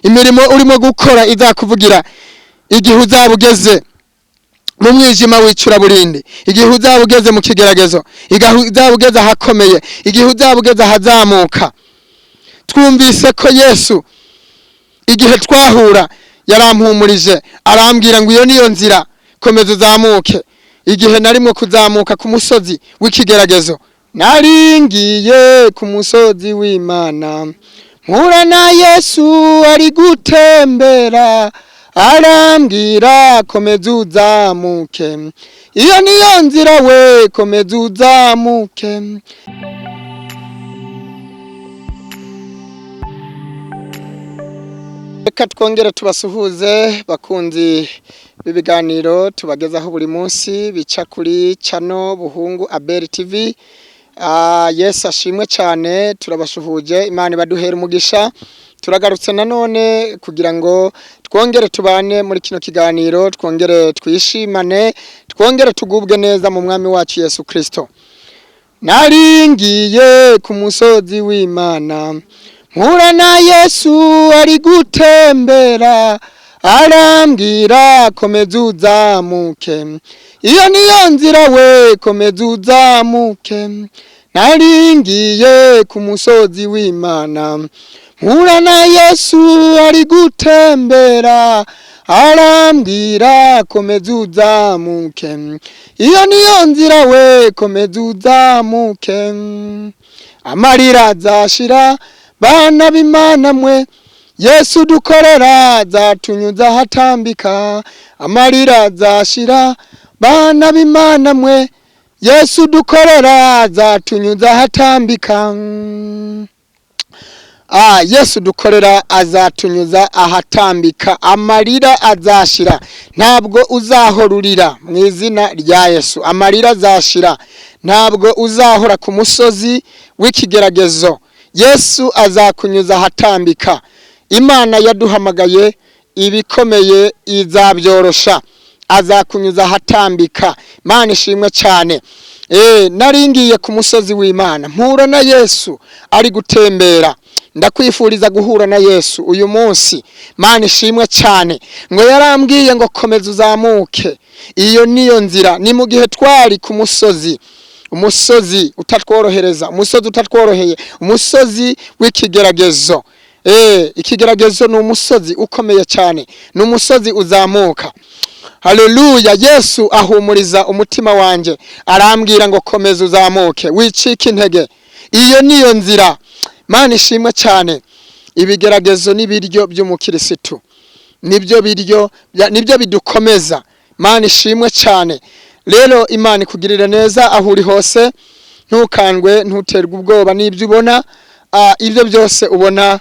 imirimo urimo gukora izakuvugira igihe uzabugeze mu mwijima w'icuraburindi, igihe uzabugeze mu kigeragezo, igihe uzabugeze ahakomeye, igihe uzabugeze ahazamuka. Twumvise ko Yesu igihe twahura yarampumurije arambwira ngo iyo niyo nzira, komeza uzamuke. Igihe narimo kuzamuka ku musozi w'ikigeragezo, naringiye ku musozi w'Imana, mpura na Yesu ari gutembera, arambwira komeza uzamuke, iyo niyo nzira we, komeza uzamuke. Reka twongere tubasuhuze bakunzi b'ibiganiro tubagezaho buri munsi bica kuri channel Buhungu Abel TV. Yesu ashimwe cyane, turabashuhuje, Imana ibaduhera umugisha. Turagarutse nanone kugira ngo twongere tubane muri kino kiganiro, twongere twishimane, twongere tugubwe neza mu mwami wacu Yesu Kristo. Naringiye ku musozi w'Imana, mpura na Yesu ari gutembera, arambwira komeza uzamuke, iyo niyo nzira we, komeza uzamuke. Naringiye ku musozi w'Imana, mpura na Yesu ari gutembera, arambwira komeza uzamuke, iyo niyo nzira we, komeza uzamuke. Amarira azashira bana b'Imana mwe, Yesu dukorera zatunyuza hatambika. Amarira azashira bana b'Imana mwe, Yesu dukorera zatunyuza hatambika. Yesu dukorera azatunyuza ahatambika. Amarira azashira, ntabwo uzahorurira mu izina rya Yesu. Amarira azashira, ntabwo uzahora ku musozi w'ikigeragezo. Yesu azakunyuza ahatambika. Imana yaduhamagaye ibikomeye izabyorosha, azakunyuza ahatambika. Imana ishimwe cyane. Naringiye ku musozi w'Imana, mpura na Yesu ari gutembera. Ndakwifuriza guhura na Yesu uyu munsi. Imana ishimwe cyane, ngo yarambwiye ngo komeza uzamuke, iyo niyo nzira. Ni mu gihe twari ku musozi, umusozi utatworohereza, umusozi utatworoheye, umusozi w'ikigeragezo. Ikigeragezo ni umusozi ukomeye cyane, ni umusozi uzamuka. Haleluya. Yesu ahumuriza umutima wanje, arambwira ngo komeza uzamuke, wicika intege, iyo niyo nzira. Imana ishimwe cyane. Ibigeragezo n'ibiryo by'umukirisitu, nibyo bidukomeza. Imana ishimwe cyane. Rero Imana ikugirire neza aho uri hose, ntukandwe, ntuterwe ubwoba n'ibyo ubona. Ibyo byose ubona,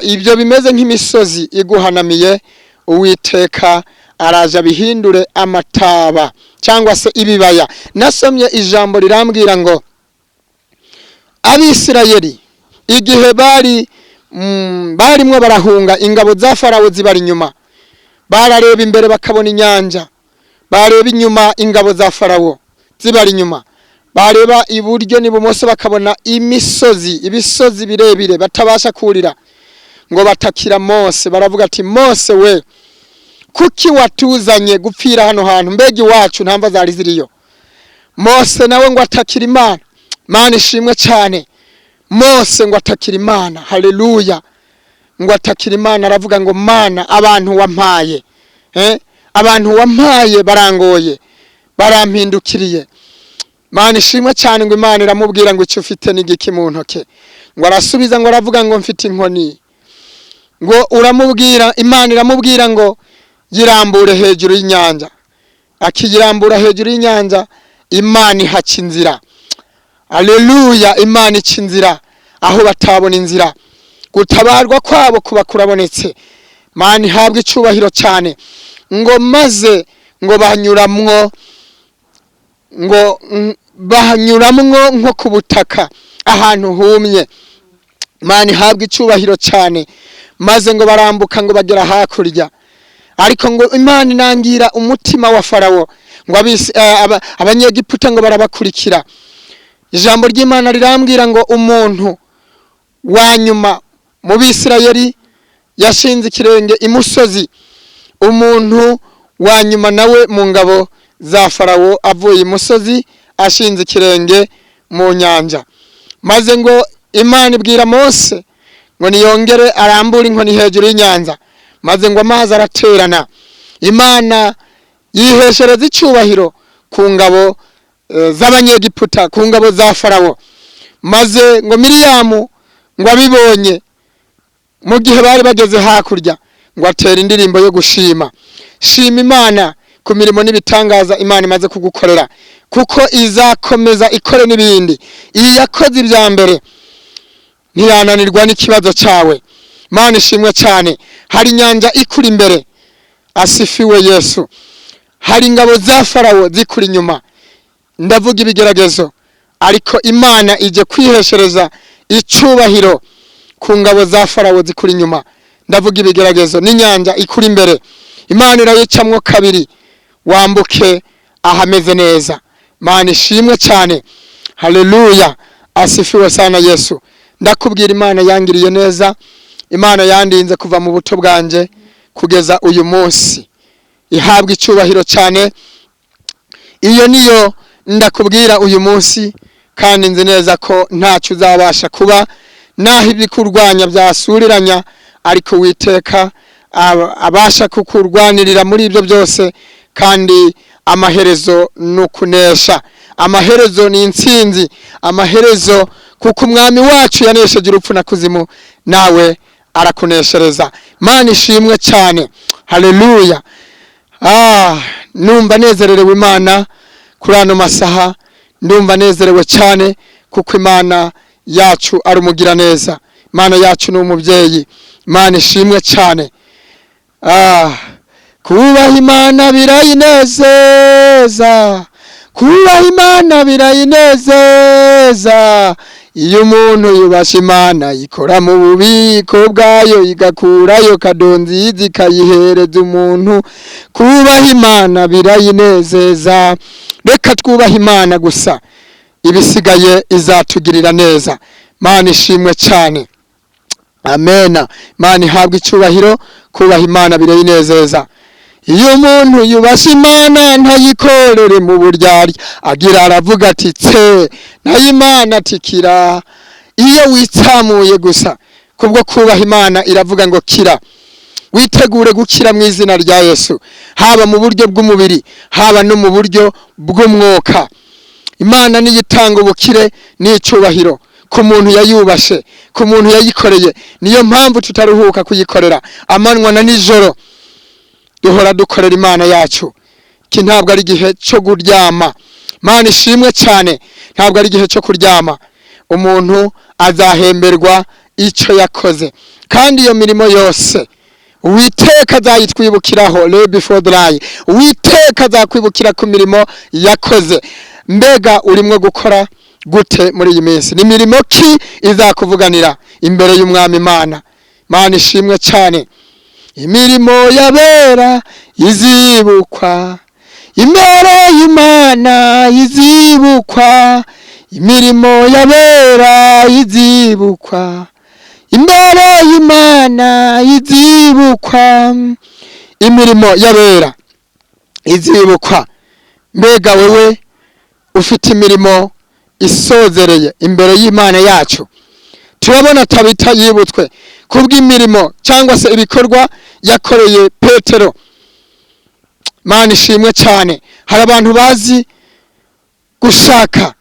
ibyo bimeze nk'imisozi iguhanamiye, Uwiteka araje abihindure amataba cyangwa se ibibaya. Nasomye ijambo rirambwira ngo Abisirayeli igihe barimo barahunga, ingabo za Farawo zibari inyuma, barareba imbere bakabona inyanja, bareba inyuma ingabo za Farawo zibari inyuma, bareba iburyo n'ibumoso bakabona ibisozi birebire batabasha kurira, ngo batakira Mose. Baravuga ati, Mose we, kuki watuzanye gupfira hano hantu? Mbega iwacu ntamva zari ziriyo. Mose nawe ngo atakira Imana. Imana ishimwe cyane. Mose ngo atakira Imana. Haleluya. Ngo atakira Imana, aravuga ngo Mana, abantu wampaye, abantu wampaye barangoye, barampindukiriye. Imana ishimwe cyane. Ngo Imana iramubwira ngo icyo ufite n'igiki mu ntoke? Ngo arasubiza ngo aravuga ngo mfite inkoni. Ngo uramubwira, Imana iramubwira ngo yirambure hejuru y'inyanja. Akiyirambura hejuru y'inyanja, Imana ihaca inzira. Haleluya. Imana ica inzira aho batabona inzira. Gutabarwa kwabo kuba kurabonetse. Imana ihabwa icyubahiro cyane. Ngo maze ngo banyuramwo nko ku butaka ahantu humye. Imana ihabwa icyubahiro cyane. Maze ngo barambuka ngo bagera hakurya. Ariko ngo Imana inangira umutima wa Farawo, ngo abanyegiputa ngo barabakurikira. Ijambo ry'Imana rirambwira ngo umuntu wanyuma mu Bisirayeli yashinze ikirenge imusozi. Umuntu wa nyuma nawe mu ngabo za Farawo avuye imusozi ashinze ikirenge mu nyanja. Maze ngo Imana ibwira Mose ngo niyongere arambura inkoni hejuru y'inyanja, maze ngo amazi araterana. Imana yiheshereza icyubahiro ku ngabo z'abanyegiputa, ku ngabo za Farawo. Maze ngo Miriyamu ngo abibonye mu gihe bari bageze hakurya, ngo atera indirimbo yo gushima. Shima Imana ku mirimo n'ibitangaza Imana imaze kugukorera, kuko izakomeza ikore n'ibindi. Iyi yakoze ibya mbere ntiyananirwa n'ikibazo cyawe. Imana ishimwe cyane. Hari inyanja ikuri imbere, asifiwe Yesu. Hari ingabo za Farawo zikuri inyuma, ndavuga ibigeragezo, ariko Imana ije kwiheshereza icyubahiro ku ngabo za Farawo zikuri inyuma. Ndavuga ibigeragezo n'inyanja ikuri imbere, Imana irayicamwo kabiri wambuke ahameze neza. Imana ishimwe cyane. Haleluya, asifiwe sana Yesu. Ndakubwira Imana yangiriye neza, Imana yandinze kuva mu buto bwanje kugeza uyu munsi. Ihabwa icyubahiro cyane. Iyo niyo ndakubwira uyu munsi, kandi nzi neza ko ntacyo uzabasha kuba naho ibikurwanya byasuriranya, ariko Uwiteka abasha kukurwanirira muri ibyo byose, kandi amaherezo nukunesha. Amaherezo ni intsinzi, amaherezo kuko umwami wacu yanesheje urupfu na kuzimu, nawe arakuneshereza. Imana ishimwe cyane. Haleluya. Numva nezerewe Imana kuri ano masaha, ndumva nezerewe cyane kuko Imana yacu ari umugira neza. Imana yacu ni umubyeyi. Imana ishimwe cyane. Kubaha Imana birayinezeza, kubaha Imana birayinezeza. Iyo umuntu yubasha Imana ikora mu bubiko bwayo, igakurayo kadonzi zikayihereza umuntu. Kubaha Imana birayinezeza. Reka twubaha Imana gusa, ibisigaye izatugirira neza. Imana ishimwe cyane. Amena. Imana ihabwa icyubahiro. Kubaha Imana birayinezeza. Iyo umuntu yubasha Imana ntayikorere mu buryarya, agira aravuga ati tse, nayo Imana tikira. Iyo witsamuye gusa kubwo kubaha Imana iravuga ngo kira. Witegure gukira mu izina rya Yesu, haba mu buryo bw'umubiri, haba no mu buryo bw'umwuka. Imana niyitanga ubukire n'icyubahiro ku muntu yayubashe, ku muntu yayikoreye. Niyo mpamvu tutaruhuka kuyikorera amanywa na nijoro. Duhora dukorera Imana yacu. Ki ntabwo ari igihe cyo kuryama. Imana ishimwe cyane. Ntabwo ari igihe cyo kuryama. Umuntu azahemberwa icyo yakoze, kandi iyo mirimo yose Uwiteka azayitwibukiraho. Lay before the lie. Uwiteka azakwibukira ku mirimo yakoze. Mbega urimo gukora gute muri iyi minsi? Ni mirimo ki izakuvuganira imbere y'umwami Imana? Imana ishimwe cyane. Imirimo yabera izibukwa imbere y'Imana, izibukwa. Imirimo yabera izibukwa imbere y'Imana, izibukwa. Imirimo yabera izibukwa. Mbega wewe ufite imirimo isozereye imbere y'Imana yacu? Turabona Tabita yibutswe kubw'imirimo cyangwa se ibikorwa yakoreye Petero. Imana ishimwe cyane. Hari abantu bazi gushaka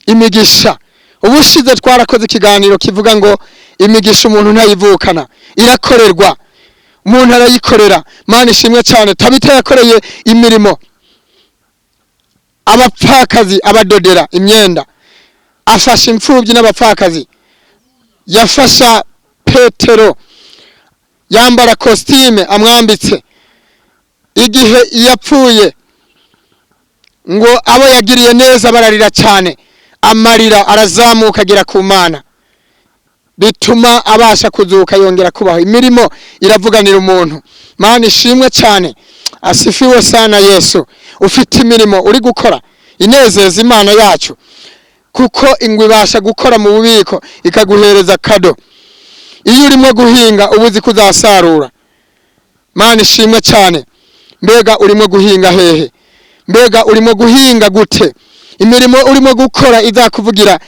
imigisha. Ubushize twarakoze ikiganiro kivuga ngo imigisha umuntu ntayivukana, irakorerwa. Umuntu arayikorera. Imana ishimwe cyane. Tabita yakoreye imirimo. Abapfakazi abadodera imyenda, afasha imfubyi n'abapfakazi. Yafasha Petero, yambara kostime amwambitse. Igihe yapfuye ngo abo yagiriye neza bararira cyane, amarira arazamuka agera ku Mana, bituma abasha kuzuka yongera kubaho. Imirimo iravuganira umuntu. Imana ishimwe cyane. Asifiwe sana Yesu. Ufite imirimo uri gukora inezeza Imana yacu, kuko ingwe ibasha gukora mu bubiko ikaguhereza kado. iyo urimo guhinga ubuzi kuzasarura. Mana ishimwe cyane. Mbega urimo guhinga hehe? Mbega urimo guhinga gute? Imirimo urimo gukora izakuvugira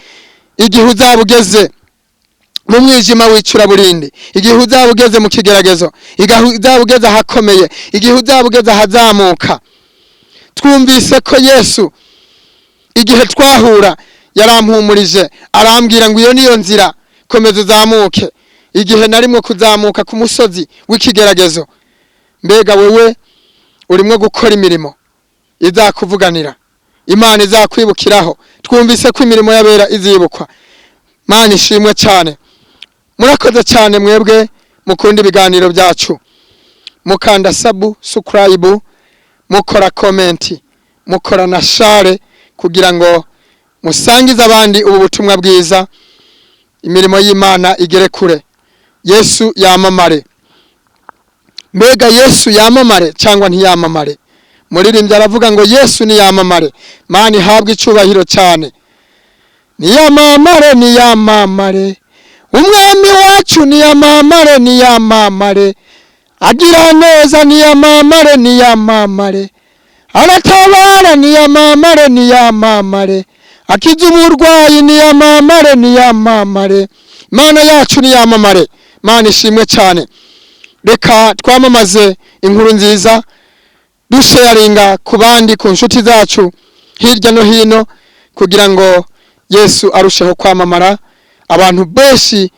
igihe uzabugeze mu mwijima wicura burindi, igihe uzabugeze mu kigeragezo, igihe uzabugeze ahakomeye, igihe uzabugeze ahazamuka. Twumvise ko Yesu igihe twahura yarampumurije arambwira ngo iyo niyo nzira, komeza uzamuke. Igihe narimo kuzamuka ku musozi w'ikigeragezo, mbega wewe urimo gukora imirimo izakuvuganira, Imana izakwibukiraho. Twumvise ko imirimo y'abera izibukwa. Mana ishimwe cyane. Murakoze cyane mwebwe mukunda ibiganiro byacu, mukanda subscribe, mukora comment, mukora na share kugira ngo musangize abandi ubu butumwa bwiza, imirimo y'Imana igere kure, Yesu yamamare. Mbega Yesu yamamare cyangwa ntiyamamare? Muririmbyi aravuga ngo Yesu ni yamamare. Mana ihabwe icyubahiro cyane. Niyamamare, niyamamare, umwami wacu niyamamare, niyamamare, agira neza niyamamare, niyamamare, aratabara niyamamare, niyamamare, akiza uburwayi niyamamare, niyamamare. Mana yacu niyamamare. Mana ishimwe cyane. Reka twamamaze inkuru nziza, dusharinga ku bandi, ku nshuti zacu hirya no hino, kugira ngo Yesu arusheho kwamamara, abantu benshi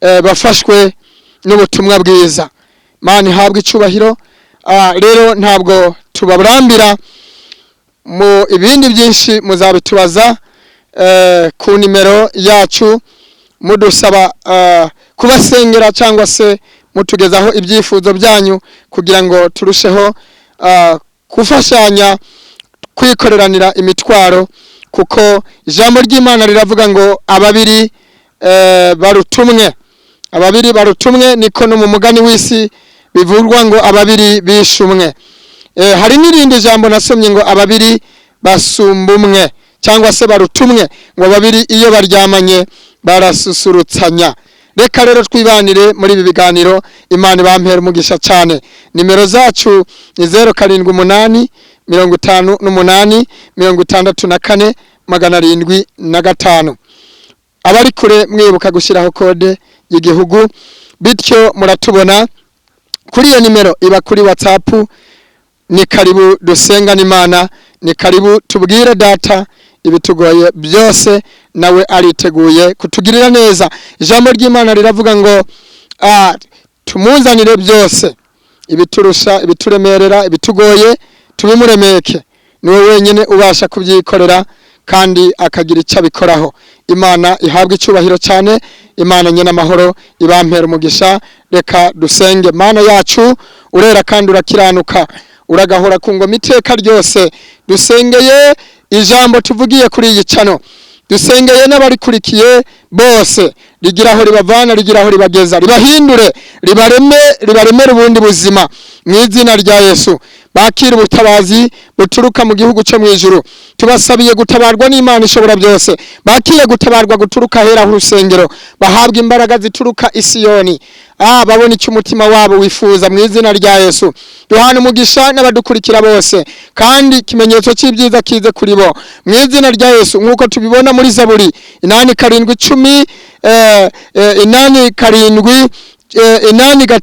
bafashwe n'ubutumwa bwiza. Mana ihabwe icyubahiro. Rero ntabwo tubaburambira, mu ibindi byinshi muzabitubaza ku nimero yacu, mudusaba kubasengera cyangwa se mutugezaho ibyifuzo byanyu kugira ngo turusheho kufashanya kwikoreranira imitwaro, kuko ijambo ry'Imana riravuga ngo ababiri barutumwe. Ababiri barutumwe, niko no mu mugani w'isi bivurwa ngo ababiri bishumwe. Hari n'irindi jambo nasomye ngo ababiri basumbumwe cyangwa se barutumwe, ngo babiri iyo baryamanye barasusurutsanya. Reka rero twibanire muri ibi biganiro. Imana ibampera umugisha cyane. Nimero zacu ni 078 58 64 705. Abari kure mwibuka gushyiraho kode y'igihugu, bityo muratubona kuri iyo nimero iba kuri WhatsApp. Ni karibu dusenga n'Imana, ni karibu tubwire data ibitugoye byose, nawe ariteguye kutugirira neza. Ijambo ry'Imana riravuga ngo tumuzanire byose, ibiturusha, ibituremerera, ibitugoye tubimuremeke. Niwe wenyine ubasha kubyikorera kandi akagira icyo abikoraho. Imana ihabwe icyubahiro cyane. Imana nyene amahoro ibampera umugisha. Reka dusenge. Mana yacu urera kandi urakiranuka, uragahora ku ngoma iteka ryose. Dusengeye ijambo tuvugiye kuri iyi cano, dusengeye n'abarikurikiye bose, rigiraho ribavana, rigiraho ribageza, ribahindure, ribaremere ubundi buzima mu izina rya Yesu. Bakira ubutabazi buturuka mu gihugu cyo mu ijuru. Tubasabiye gutabarwa n'Imana ishobora byose. Bakire gutabarwa guturuka hera h'urusengero, bahabwa imbaraga zituruka i Siyoni. Babona icyo umutima wabo wifuza mu izina rya Yesu. Duhana umugisha n'abadukurikira bose, kandi ikimenyetso cy'ibyiza kize kuri bo mu izina rya Yesu, nkuko tubibona muri Zaburi 8:7, 8:7,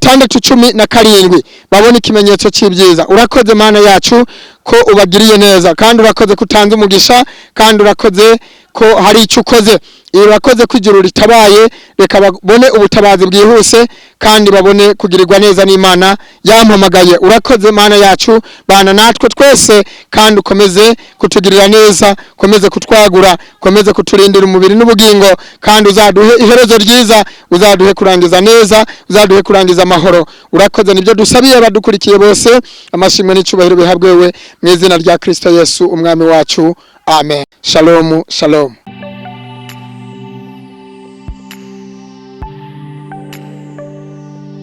8:6-17. Babona ikimenyetso cy'ibyiza. Urakoze Mana yacu ko ubagiriye neza, kandi urakoze kutanze umugisha, kandi urakoze ko hari icyo ukoze. Urakoze ko ijuru ritabaye, reka babone ubutabazi bwihuse, kandi babone kugirirwa neza n'Imana yampamagaye. Urakoze Mana yacu, bana natwe twese, kandi ukomeze kutugirira neza, ukomeze kutwagura, ukomeze kuturindira umubiri n'ubugingo, kandi uzaduhe iherezo ryiza, uzaduhe kurangiza neza, uzaduhe kurangiza amahoro. Urakoze, nibyo dusabiye abadukurikiye bose. Amashimwe n'icubahiro bihabwe wewe mu izina rya Kristo Yesu umwami wacu. Amen. Shalom, shalom.